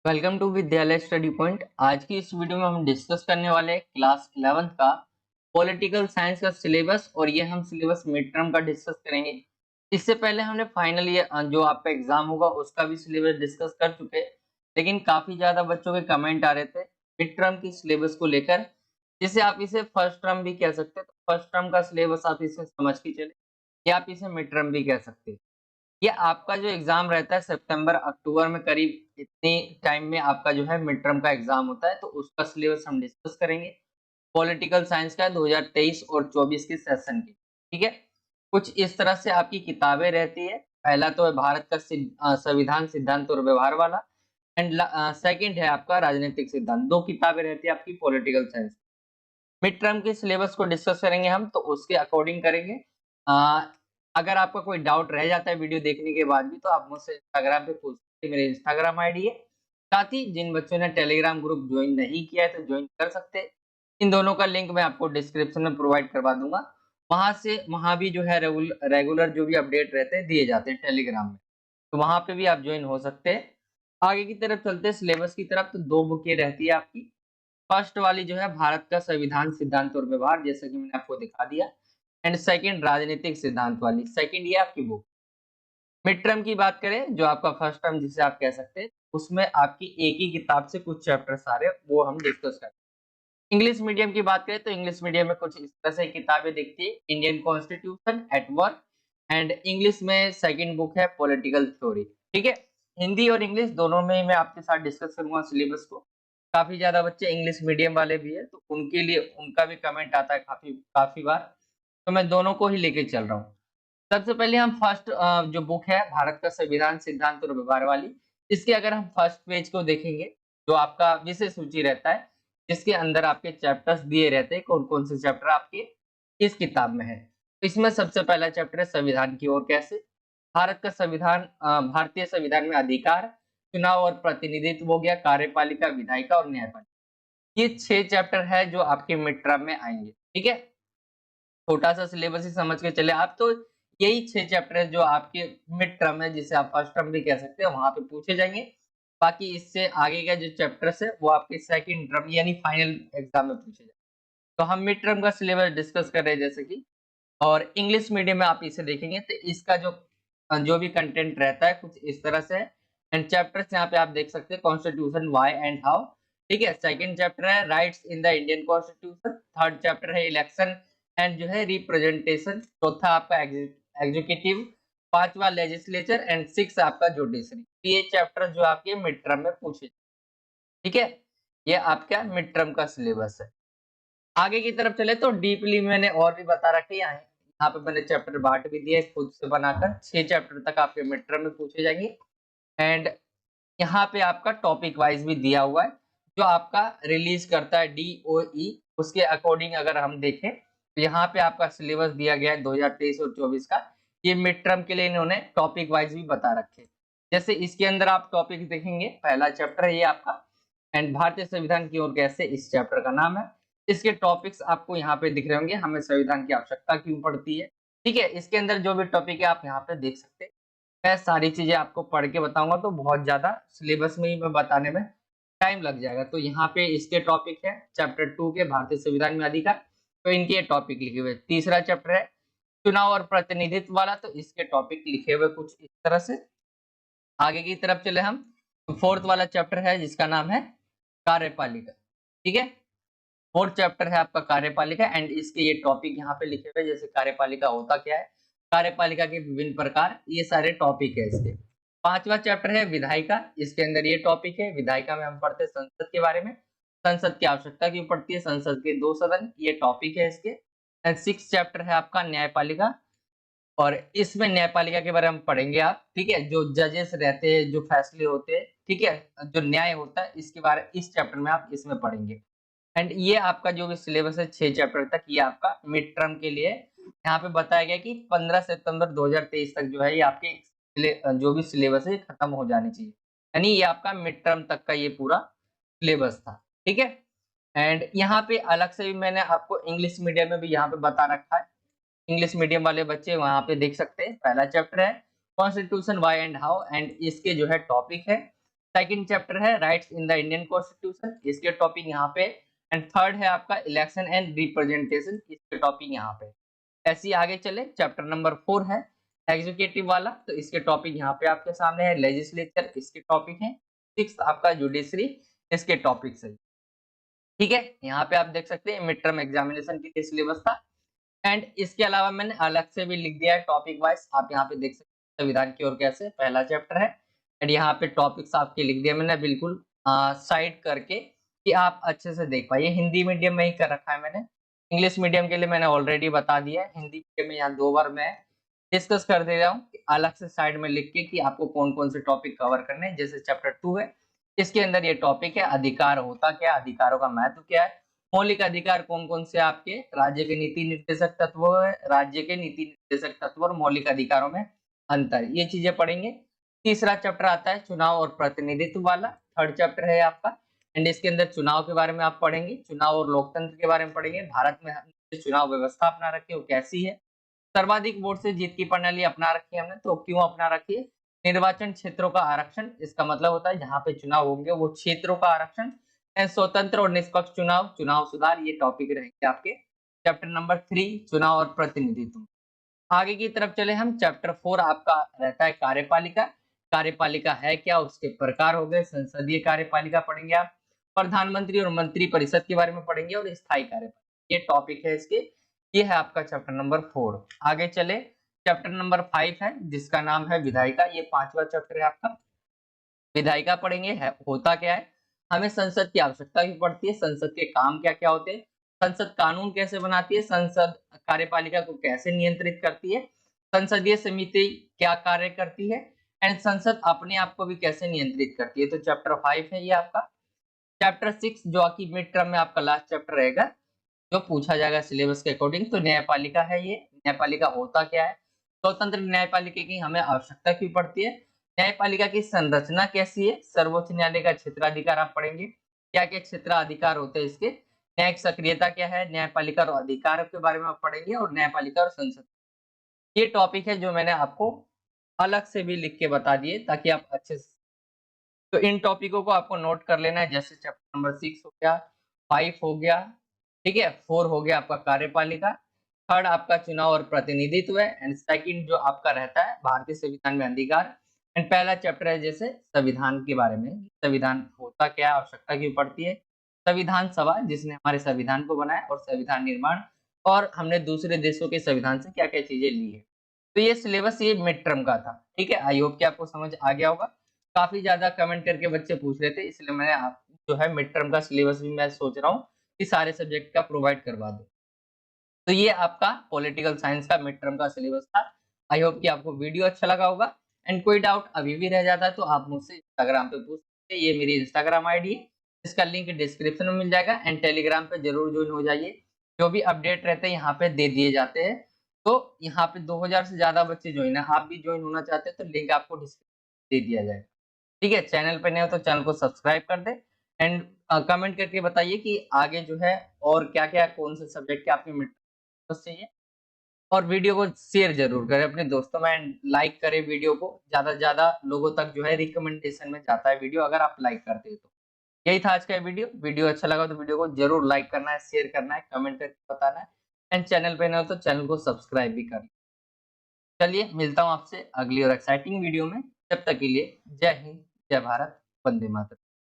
Welcome to विद्यालय study point. आज की इस वीडियो में हम डिस्कस करने वाले हैं क्लास 11th का पॉलिटिकल साइंस का सिलेबस, और ये हम सिलेबस मिड टर्म का डिस्कस करेंगे। इससे पहले हमने फाइनल ईयर जो आपका एग्जाम होगा उसका भी सिलेबस डिस्कस कर चुके हैं, लेकिन काफी ज्यादा बच्चों के कमेंट आ रहे थे मिड टर्म की सिलेबस को लेकर, जिसे आप इसे फर्स्ट टर्म भी कह सकते हैं। तो फर्स्ट टर्म का सिलेबस आप इसे समझ के चले, या आप इसे मिड टर्म भी कह सकते हैं। ये आपका जो एग्जाम रहता है सितंबर अक्टूबर में, करीब इतने टाइम में आपका जो है मिड टर्म का एग्जाम होता है, तो उसका सिलेबस हम डिस्कस करेंगे। पॉलिटिकल साइंस का 2023 और 24 की सेशन की, ठीक है। कुछ इस तरह से आपकी किताबें रहती है। पहला तो है भारत का संविधान सिद्धांत और व्यवहार वाला, एंड सेकंड है आपका राजनीतिक सिद्धांत। दो किताबें रहती है आपकी पॉलिटिकल साइंस। मिड टर्म के सिलेबस को डिस्कस करेंगे हम, तो उसके अकॉर्डिंग करेंगे। अ, अगर आपका कोई डाउट रह जाता है वीडियो देखने के बाद भी, तो आप मुझसे इंस्टाग्राम पे पूछ सकते हैं। मेरे इंस्टाग्राम आईडी है। साथ ही जिन बच्चों ने टेलीग्राम ग्रुप ज्वाइन नहीं किया है तो ज्वाइन कर सकते हैं। इन दोनों का लिंक मैं आपको डिस्क्रिप्शन में प्रोवाइड करवा दूंगा। वहां भी जो है रेगुलर जो भी अपडेट रहते हैं दिए जाते हैं टेलीग्राम में, तो वहां पे भी आप ज्वाइन हो सकते हैं। आगे की तरफ चलते हैं सिलेबस की तरफ। तो दो बुकें रहती है आपकी। फर्स्ट वाली जो है भारत का संविधान सिद्धांत और व्यवहार, जैसा कि मैंने आपको दिखा दिया। एंड सेकंड राजनीतिक सिद्धांत वाली, सेकंड ये आपकी बुक। मिड टर्म की बात करें, जो आपका फर्स्ट टर्म जिसे आप कह सकते हैं, उसमें आपकी एक ही किताब से कुछ चैप्टर सारे वो हम डिस्कस करें। इंग्लिश मीडियम की बात करें तो इंग्लिश मीडियम में कुछ इस तरह से किताबें दिखती है। Indian constitution at work, and English में सेकंड बुक है पॉलिटिकल थ्योरी, ठीक है। हिंदी और इंग्लिश दोनों में ही मैं आपके साथ डिस्कस करूंगा सिलेबस को। काफी ज्यादा बच्चे इंग्लिश मीडियम वाले भी है, तो उनके लिए उनका भी कमेंट आता है काफी काफी बार, तो मैं दोनों को ही लेके चल रहा हूँ। सबसे पहले हम फर्स्ट जो बुक है भारत का संविधान सिद्धांत और व्यवहार वाली, इसके अगर हम फर्स्ट पेज को देखेंगे, जो आपका विषय सूची रहता है, जिसके अंदर आपके चैप्टर्स दिए रहते हैं, कौन कौन से चैप्टर आपके इस किताब में है। तो इसमें सबसे पहला चैप्टर है संविधान की ओर कैसे। भारत का संविधान, भारतीय संविधान में अधिकार, चुनाव और प्रतिनिधित्व हो गया, कार्यपालिका, विधायिका और न्यायपालिका। ये 6 चैप्टर है जो आपके मिड टर्म में आएंगे, ठीक है। छोटा सा सिलेबस ही समझ के चले आप, तो यही 6 चैप्टर है जो आपके मिड टर्म है, जिसे आप फर्स्ट टर्म भी कह सकते हैं, वहां पे पूछे जाएंगे। बाकी इससे आगे का जो चैप्टर्स है वो आपके सेकंड टर्म यानी फाइनल एग्जाम में पूछे जाएंगे। तो हम मिड टर्म का सिलेबस डिस्कस कर रहे हैं जैसे कि, और इंग्लिश मीडियम में आप इसे देखेंगे तो इसका जो भी कंटेंट रहता है कुछ इस तरह से है। एंड चैप्टर्स यहाँ पे आप देख सकते हैं, कॉन्स्टिट्यूशन व्हाई एंड हाउ, ठीक है। सेकंड चैप्टर है rights in the Indian constitution. Third chapter है इलेक्शन एंड जो है रिप्रेजेंटेशन। चौथा आपका एग्जीक्यूटिव। पांचवा लेजिस्लेचर, एंड सिक्स आपका जुडिशरी। ये चैप्टर जो आपके मिड टर्म में पूछे, ठीक है। ये आपका मिड टर्म का सिलेबस है। आगे की तरफ चले तो डीपली मैंने और भी बता रखे यहाँ पे मैंने चैप्टर बांट भी दिया है खुद से बनाकर। 6 चैप्टर तक आपके मिड टर्म में पूछे जाएंगे। एंड यहाँ पे आपका टॉपिक वाइज भी दिया हुआ है, जो आपका रिलीज करता है DOE। उसके अकॉर्डिंग अगर हम देखें तो यहाँ पे आपका सिलेबस दिया गया है 2023 और 24 का। ये मिड टर्म के लिए इन्होंने टॉपिक वाइज भी बता रखे। जैसे इसके अंदर आप टॉपिक देखेंगे, पहला चैप्टर है ये आपका, एंड भारतीय संविधान की ओर कैसे, इस चैप्टर का नाम है। इसके टॉपिक्स आपको यहाँ पे दिख रहे होंगे, हमें संविधान की आवश्यकता क्यों पड़ती है, ठीक है। इसके अंदर जो भी टॉपिक है आप यहाँ पे देख सकते हैं। मैं सारी चीजें आपको पढ़ के बताऊंगा तो बहुत ज्यादा सिलेबस में ही मैं बताने में टाइम लग जाएगा। तो यहाँ पे इसके टॉपिक है चैप्टर 2 के भारतीय संविधान में अधिकार, तो इनके टॉपिक लिखे हुए। तीसरा चैप्टर है चुनाव और प्रतिनिधित्व वाला, तो इसके टॉपिक लिखे हुए कुछ इस तरह से। आगे की तरफ चले हम, फोर्थ वाला चैप्टर है जिसका नाम है कार्यपालिका, ठीक है। फोर्थ चैप्टर है आपका कार्यपालिका, एंड इसके ये टॉपिक यहाँ पे लिखे हुए, जैसे कार्यपालिका होता क्या है, कार्यपालिका के विभिन्न प्रकार, ये सारे टॉपिक है इसके। पांचवा चैप्टर है विधायिका। इसके अंदर ये टॉपिक है, विधायिका में हम पढ़ते हैं संसद के बारे में, संसद की आवश्यकता क्यों पड़ती है, संसद के 2 सदन, ये टॉपिक है इसके। एंड सिक्स चैप्टर है आपका न्यायपालिका, और इसमें न्यायपालिका के बारे में पढ़ेंगे आप, ठीक है। जो जजेस रहते हैं, जो फैसले होते हैं, ठीक है, जो न्याय होता है, इसके बारे इस चैप्टर में आप इसमें पढ़ेंगे। एंड ये आपका जो भी सिलेबस है 6 चैप्टर तक, ये आपका मिड टर्म के लिए यहाँ पे बताया गया कि 15 सितंबर 2023 तक जो है ये आपके जो भी सिलेबस है खत्म हो जानी चाहिए। यानी ये आपका मिड टर्म तक का ये पूरा सिलेबस था, ठीक है। एंड यहाँ पे अलग से भी मैंने आपको इंग्लिश मीडियम में भी यहाँ पे बता रखा है। इंग्लिश मीडियम वाले बच्चे वहां पे देख सकते हैं। पहला चैप्टर है constitution why and how, and इसके जो है टॉपिक है सेकंड चैप्टर है rights in the Indian constitution, इसके टॉपिक यहाँ पे। एंड थर्ड है आपका इलेक्शन एंड रिप्रेजेंटेशन, इसके टॉपिक यहाँ पे। ऐसे ही आगे चले, चैप्टर नंबर 4 है एग्जीक्यूटिव वाला, तो इसके टॉपिक यहाँ पे आपके सामने है। लेजिस्लेचर इसके टॉपिक है। 6 आपका जुडिशरी, इसके टॉपिक है। ठीक है, यहाँ पे आप देख सकते हैं मिड टर्म एग्जामिनेशन के लिए सिलेबस था। एंड इसके अलावा मैंने अलग से भी लिख दिया है टॉपिक वाइज, आप यहाँ पे देख सकते हैं संविधान की ओर कैसे, पहला चैप्टर है। एंड यहाँ पे टॉपिक्स आपके लिख दिए मैंने बिल्कुल साइड करके, कि आप अच्छे से देख पाइए। हिंदी मीडियम में ही कर रखा है मैंने, इंग्लिश मीडियम के लिए मैंने ऑलरेडी बता दिया है। हिंदी मीडियम में यहाँ 2 बार मैं डिस्कस कर दे रहा हूँ अलग से साइड में लिख के, कि आपको कौन कौन से टॉपिक कवर करने हैं। जैसे चैप्टर 2 है, इसके अंदर ये टॉपिक है अधिकार होता क्या, अधिकारों का महत्व क्या है, मौलिक अधिकार कौन कौन से आपके, राज्य के नीति निर्देशक तत्व है, राज्य के नीति निर्देशक तत्व और मौलिक अधिकारों में अंतर, ये चीजें पढ़ेंगे। तीसरा चैप्टर आता है चुनाव और प्रतिनिधित्व वाला, थर्ड चैप्टर है आपका। एंड इसके अंदर चुनाव के बारे में आप पढ़ेंगे, चुनाव और लोकतंत्र के बारे में पढ़ेंगे। भारत में हमने चुनाव व्यवस्था अपना रखी है वो कैसी है, सर्वाधिक वोट से जीत की प्रणाली अपना रखी है हमने, तो क्यों अपना रखी है। निर्वाचन क्षेत्रों का आरक्षण, इसका मतलब होता है जहां पे चुनाव होंगे वो क्षेत्रों का आरक्षण। स्वतंत्र और निष्पक्ष चुनाव, चुनाव सुधार, ये टॉपिक रहेंगे आपके चैप्टर नंबर 3 चुनाव और प्रतिनिधित्व। आगे की तरफ चले हम, चैप्टर 4 आपका रहता है कार्यपालिका। कार्यपालिका है क्या, उसके प्रकार हो गए, संसदीय कार्यपालिका पढ़ेंगे आप, प्रधानमंत्री और मंत्री परिषद के बारे में पढ़ेंगे, और स्थायी कार्यपालिका, ये टॉपिक है इसके। ये है आपका चैप्टर नंबर 4। आगे चले, चैप्टर नंबर 5 है जिसका नाम है विधायिका, ये 5वां चैप्टर है आपका। विधायिका पढ़ेंगे, होता क्या है, हमें संसद की आवश्यकता भी पड़ती है, संसद के काम क्या क्या होते हैं, संसद कानून कैसे बनाती है, संसद कार्यपालिका को कैसे नियंत्रित करती है, संसदीय समिति क्या कार्य करती है, एंड संसद अपने आप को भी कैसे नियंत्रित करती है। तो चैप्टर 5 है ये आपका। चैप्टर 6 जो कि मिड टर्म में आपका लास्ट चैप्टर रहेगा, जो पूछा जाएगा सिलेबस के अकॉर्डिंग, तो न्यायपालिका है ये। न्यायपालिका होता क्या है, स्वतंत्र न्यायपालिका की हमें आवश्यकता क्यों पड़ती है, न्यायपालिका की संरचना कैसी है, सर्वोच्च न्यायालय का क्षेत्राधिकार आप पढ़ेंगे, क्या क्या क्षेत्राधिकार होते हैं इसके, न्यायिक सक्रियता क्या है, न्यायपालिका और अधिकार के बारे में आप पढ़ेंगे, और न्यायपालिका और संसद, ये टॉपिक है जो मैंने आपको अलग से भी लिख के बता दिए ताकि आप अच्छे से, तो इन टॉपिकों को आपको नोट कर लेना है। जैसे चैप्टर नंबर 6 हो गया, 5 हो गया, ठीक है, 4 हो गया आपका कार्यपालिका, थर्ड आपका चुनाव और प्रतिनिधित्व है, एंड सेकंड जो आपका रहता है भारतीय संविधान में अधिकार, एंड पहला चैप्टर है जैसे संविधान के बारे में, संविधान होता क्या, आवश्यकता क्यों पड़ती है, संविधान सभा जिसने हमारे संविधान को बनाया, और संविधान निर्माण, और हमने दूसरे देशों के संविधान से क्या क्या चीजें ली है। तो ये सिलेबस ये मिड टर्म का था। ठीक है, आई होप कि आपको समझ आ गया होगा। काफी ज्यादा कमेंट करके बच्चे पूछ रहे थे, इसलिए मैंने आप जो है मिड टर्म का सिलेबस भी मैं सोच रहा हूँ कि सारे सब्जेक्ट का प्रोवाइड करवा दूं। तो ये आपका पॉलिटिकल साइंस का मिड टर्म का सिलेबस था। आई होप कि आपको वीडियो अच्छा लगा होगा। एंड कोई डाउट अभी भी रह जाता है तो आप मुझसे इंस्टाग्राम पे पूछ सकते हैं, ये मेरी इंस्टाग्राम आईडी है, इसका लिंक डिस्क्रिप्शन में मिल जाएगा। एंड टेलीग्राम पे जरूर ज्वाइन हो जाइए, जो भी अपडेट रहते हैं यहाँ पे दे दिए जाते हैं। तो यहाँ पे 2000 से ज्यादा बच्चे ज्वाइन है, आप भी ज्वाइन होना चाहते हैं तो लिंक आपको डिस्क्रिप्शन दे दिया जाएगा। ठीक है, चैनल पे नए हो तो चैनल को सब्सक्राइब कर दे। एंड कमेंट करके बताइए कि आगे जो है और क्या क्या कौन से सब्जेक्ट के आपके मिड चाहिए, और वीडियो को शेयर जरूर करें अपने दोस्तों में, एंड लाइक करें वीडियो को, ज्यादा से ज्यादा लोगों तक जो है रिकमेंडेशन में जाता है वीडियो अगर आप लाइक करते हैं तो। यही था आज का वीडियो। वीडियो अच्छा लगा तो वीडियो को जरूर लाइक करना है, शेयर करना है, कमेंट करके बताना है, एंड चैनल पे नए हो तो चैनल को सब्सक्राइब भी करना। चलिए मिलता हूँ आपसे अगली और एक्साइटिंग वीडियो में, तब तक के लिए जय हिंद, जय भारत, वंदे मातरम।